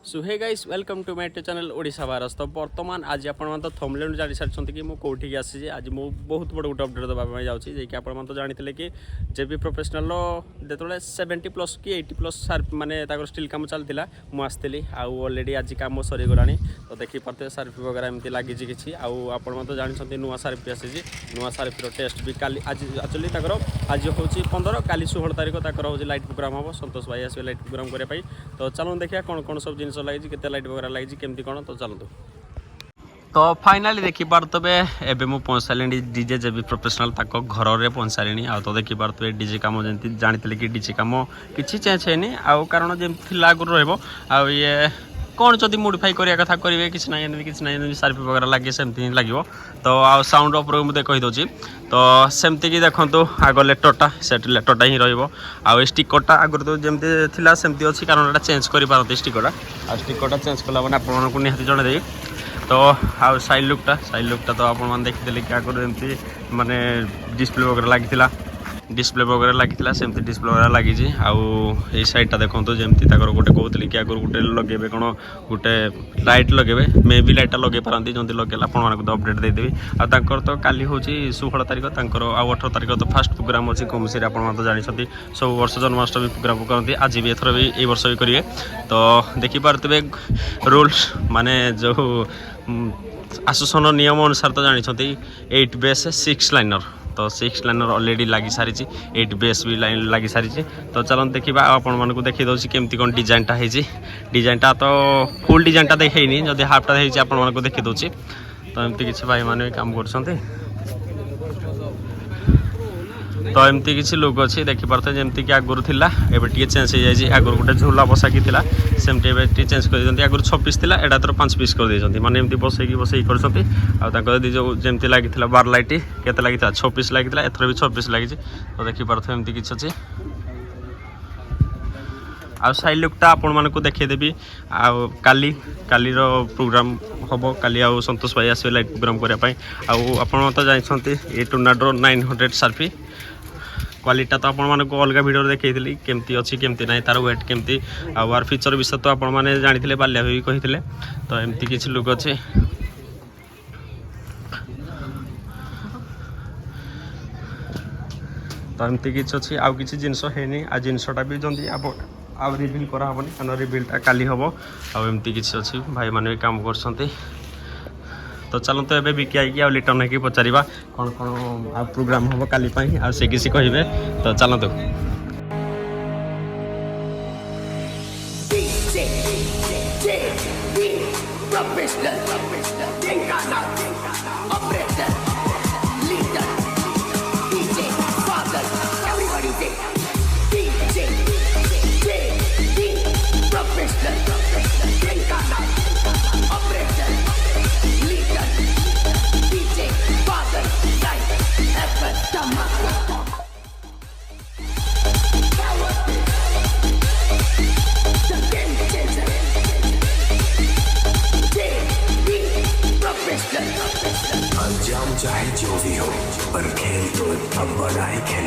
So hey guys welcome to my channel Odisha virus. तो बर्तमान आज आपण तो थंबनेल जानि सारी कि मु कोठी आसी आज मु बहुत बड़ गोटे अपडेट देवा जाऊँगी जे कि आपण तो जानी कि जेबी प्रोफेशनल जो 70+ कि 80+ सार्फ माने स्टिल काम चलता मुझे आउ ऑलरेडी आज कम सरीगला। तो देखिपे सार्फ वगैरह एमती लगी कि आपण तो जानते नुआ सार्फ भी आसी नुआ सार्फ टेस्ट भी काली आज एक्चुअली आज हूँ 15 काली 16 तारीख हूँ लाइट प्रोग्राम हम संतोष भाई आसवे लाइट प्रोग्राम करने। तो चलो देखिए कौन कौन सब जिन लगी केते लाइट वगैरह लगी केमती कौन। तो चलतु तो फाइनाली देखिपे एवं मुझे पहुँच सारे डीजे जेबी प्रोफेशनल घर में पहुँच सारे। आ तो देखिपे डीजे कम जमी जानी कि डीजे कम किसी चेंज है आउ कारण जमी आगुरी रे कौन जब मोडिफाई करने कथा करेंगे किसी ना सार्फ वगैरह लगे सेमती ही लगे। तो आ साउंड अपर मुझे कहीदे तो सेमती कि देखो आग लेटरटा से लेटरटा ही रो स्टिकरटा आगुरी तो जमती थी सेमती अच्छी कारण यहाँ चेंज कर स्टिकरटा आ स्टिकरटा चेंज कला मैंने आपको निहाती जनईदेवी। तो आ साइड लुकटा तो आप देखी कि आगुरी एमती माने डिस्प्ले वगैरह लगी डिस्प्ले वगैरह लगी सेमती डिस्प्ले वगैरह लगी। आउ साइडटा देखो जमती गोटे कहते कि आगुरी गोटे लगे कौन गोटे लाइट लगे मे भी लाइटा लगे पारती जल्दी लगे आपको तो अपडेट देदेवी। आर तो काली हूँ 16 तारीख आउ 18 तारीख तो फास्ट प्रोग्राम अच्छी कुमसी आप तो जानते सब वर्ष जन्माष्टमी प्रोग्राम करती आज भी एथर भी ये वर्ष भी करेंगे। तो देखिपे रूल्स माने जो आसोसन नियम अनुसार तो जानते 8 बेस 6 लाइनर तो 6 लाइनर ऑलरेडी लगी सारी 8 बेस भी लाइन लगी सारी। तो चलो देखा आपण को देखी दूसरी केमती कौन डिजाइनटा है डिजाइनटा तो फुल डिजाइनटा देखनी जब हाफटा आपण को देखी दूसरी। तो एमती किसी भाई मैंने काम कर तो एमती किसी लुक अच्छी देखिपे जमती कि आगुरी थी एवं चेंज हो जाए आगुरी गोटे झूला बसाकी सेमती चेंज कर आगुरी 6 पीस थी एटा तो 5 पीस कर देते माने एमती बसैकी कर जमती लगी 12 लाइट केते लगी 6 पीस लगी एथर भी 6 पीस लगी। तो देखिपे एमती किसी अच्छी आ साइड लुकटा आपण मानक देखीदेवी काली प्रोग्राम हम काली आउ संतोष भाई आसवे लाइट प्रोग्राम करने आप तो जानते ये टोर्नाडो 900 सार्फी क्वालिटी तो आपको अलग वीडियो देखी केमती अच्छी केमती ना तार वेट केमती आर फीचर विषय तो आप जानी बाल्या भी कही। तो एमती किसी लुक अच्छे तो एमती किसी अच्छी आउ किसी जिनस है आ जिनसटा भी जल्दी आप रिविल कराबनी कारण रिविलटा काली हम आमती किसी अच्छी भाई मैंने भी काम कर। तो चलते एवं बिकी आई रिटर्न होगी पचारा कौन कौन प्रोग्राम हम काली आ से किसी कहे। तो चलतु अंजाम चाहे जो भी हो पर खेल तो इतना बड़ा ही खेल